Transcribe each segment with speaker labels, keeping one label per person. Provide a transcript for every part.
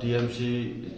Speaker 1: TMC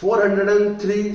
Speaker 1: 403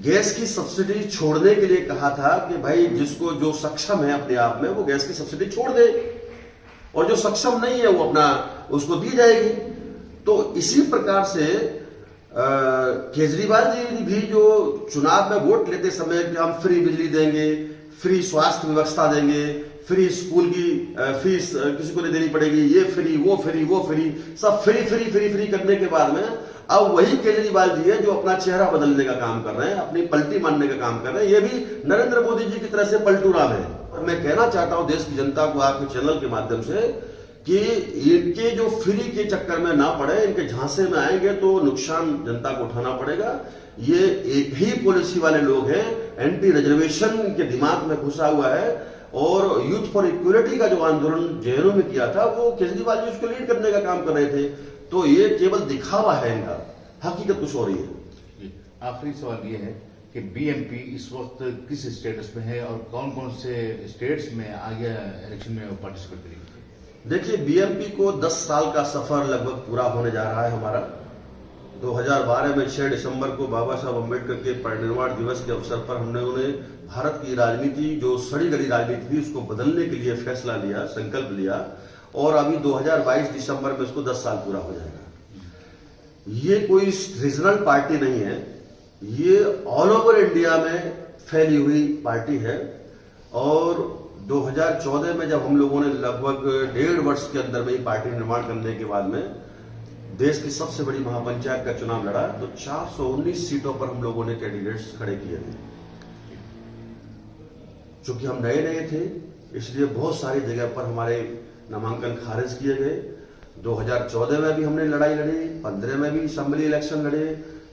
Speaker 1: gas की subsidy छोड़ने के लिए कहा था कि भाई जिसको जो सक्षम है अपने आप में वो गैस की सब्सिडी छोड़ दे, और जो सक्षम नहीं है वो अपना उसको दी जाएगी। तो इसी प्रकार से केजरीवाल जी भी जो चुनाव में वोट लेते समय कि हम फ्री बिजली देंगे, फ्री स्वास्थ्य व्यवस्था देंगे, फ्री स्कूल की फीस किसी को नहीं देनी पड़ेगी, ये फ्री वो फ्री वो फ्री, सब फ्री फ्री फ्री फ्री करने के बाद में अब वही केजरीवाल जी है जो अपना चेहरा बदलने का काम कर रहे हैं, अपनी पलटी मारने का काम कर रहे हैं। ये भी नरेंद्र मोदी जी की तरह से पलटू राम है। मैं कहना चाहता हूं देश की जनता को आपके चैनल के माध्यम से कि इनके जो फ्री के चक्कर में ना पड़े, इनके झांसे में आएंगे तो नुकसान जनता को उठाना पड़ेगा। ये एक ही पॉलिसी वाले लोग हैं, एंटी रिजर्वेशन के दिमाग में घुसा हुआ है, और यूथ फॉर इक्वलिटी का जो आंदोलन जेएनयू में किया था वो केजरीवाल जी उसको लीड करने का काम कर रहे थे। तो ये केवल दिखावा है इनका, हकीकत कुछ हो रही है।
Speaker 2: आखिरी सवाल ये है कि बीएमपी इस वक्त किस स्टेटस में है और कौन कौन से स्टेट्स में आगे इलेक्शन में पार्टिसिपेट करेगी?
Speaker 1: देखिए, बीएमपी को 10 साल का सफर लगभग पूरा होने जा रहा है हमारा। 2012 में 6 दिसंबर को बाबा साहब अम्बेडकर के परिनिर्वाण दिवस के अवसर पर हमने उन्हें भारत की राजनीति जो सड़ी गली राजनीति थी उसको बदलने के लिए फैसला लिया, संकल्प लिया, और अभी 2022 दिसंबर में उसको 10 साल पूरा हो जाएगा। ये कोई रीजनल पार्टी नहीं है, ये ऑल ओवर इंडिया में फैली हुई पार्टी है। और 2014 में जब हम लोगों ने लगभग 1.5 वर्ष के अंदर में ये पार्टी निर्माण करने के बाद में देश की सबसे बड़ी महापंचायत का चुनाव लड़ा तो 419 सीटों पर हम लोगों ने कैंडिडेट्स खड़े किए थे। चूंकि हम नए नए थे इसलिए बहुत सारी जगह पर हमारे नामांकन खारिज किए गए। 2014 में भी हमने लड़ाई लड़ी, 15 में भी असेंबली इलेक्शन लड़े,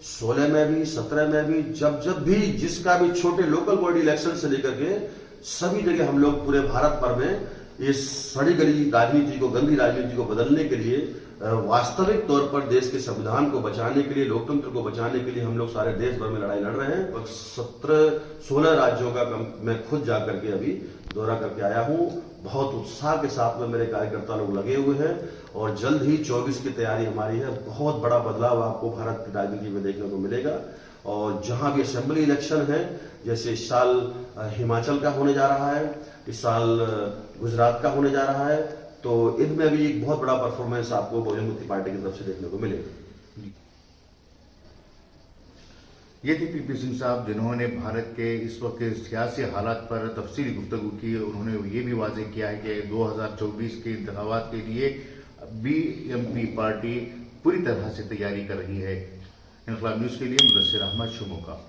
Speaker 1: 16 में भी, 17 में भी, जब भी जिसका भी छोटे लोकल बॉडी इलेक्शन से लेकर के सभी जगह हम लोग पूरे भारत भर में इस सड़ी गली राजनीति को, गंदी राजनीति को बदलने के लिए, वास्तविक तौर पर देश के संविधान को बचाने के लिए, लोकतंत्र को बचाने के लिए हम लोग सारे देश भर में लड़ाई लड़ रहे हैं। और 16 राज्यों का मैं खुद जाकर के अभी दौरा करके आया हूं। बहुत उत्साह के साथ में मेरे कार्यकर्ता लोग लगे हुए हैं और जल्द ही 24 की तैयारी हमारी है। बहुत बड़ा बदलाव आपको भारत की राजनीति में देखने को मिलेगा। और जहां भी असेंबली इलेक्शन है, जैसे इस साल हिमाचल का होने जा रहा है, इस साल गुजरात का होने जा रहा है, तो इनमें भी एक बहुत बड़ा परफॉर्मेंस आपको बहुजन मुक्ति पार्टी की तरफ से देखने को मिलेगा।
Speaker 2: ये थे पीपी सिंह साहब जिन्होंने भारत के इस वक्त के सियासी हालात पर तफसीली गुफ्तगू की। उन्होंने ये भी वाज़ेह किया है कि 2024 के इंतखाबात के लिए बीएमपी पार्टी पूरी तरह से तैयारी कर रही है। इनकलाब न्यूज़ के लिए मुदस्सिर अहमद, शुभ मौका।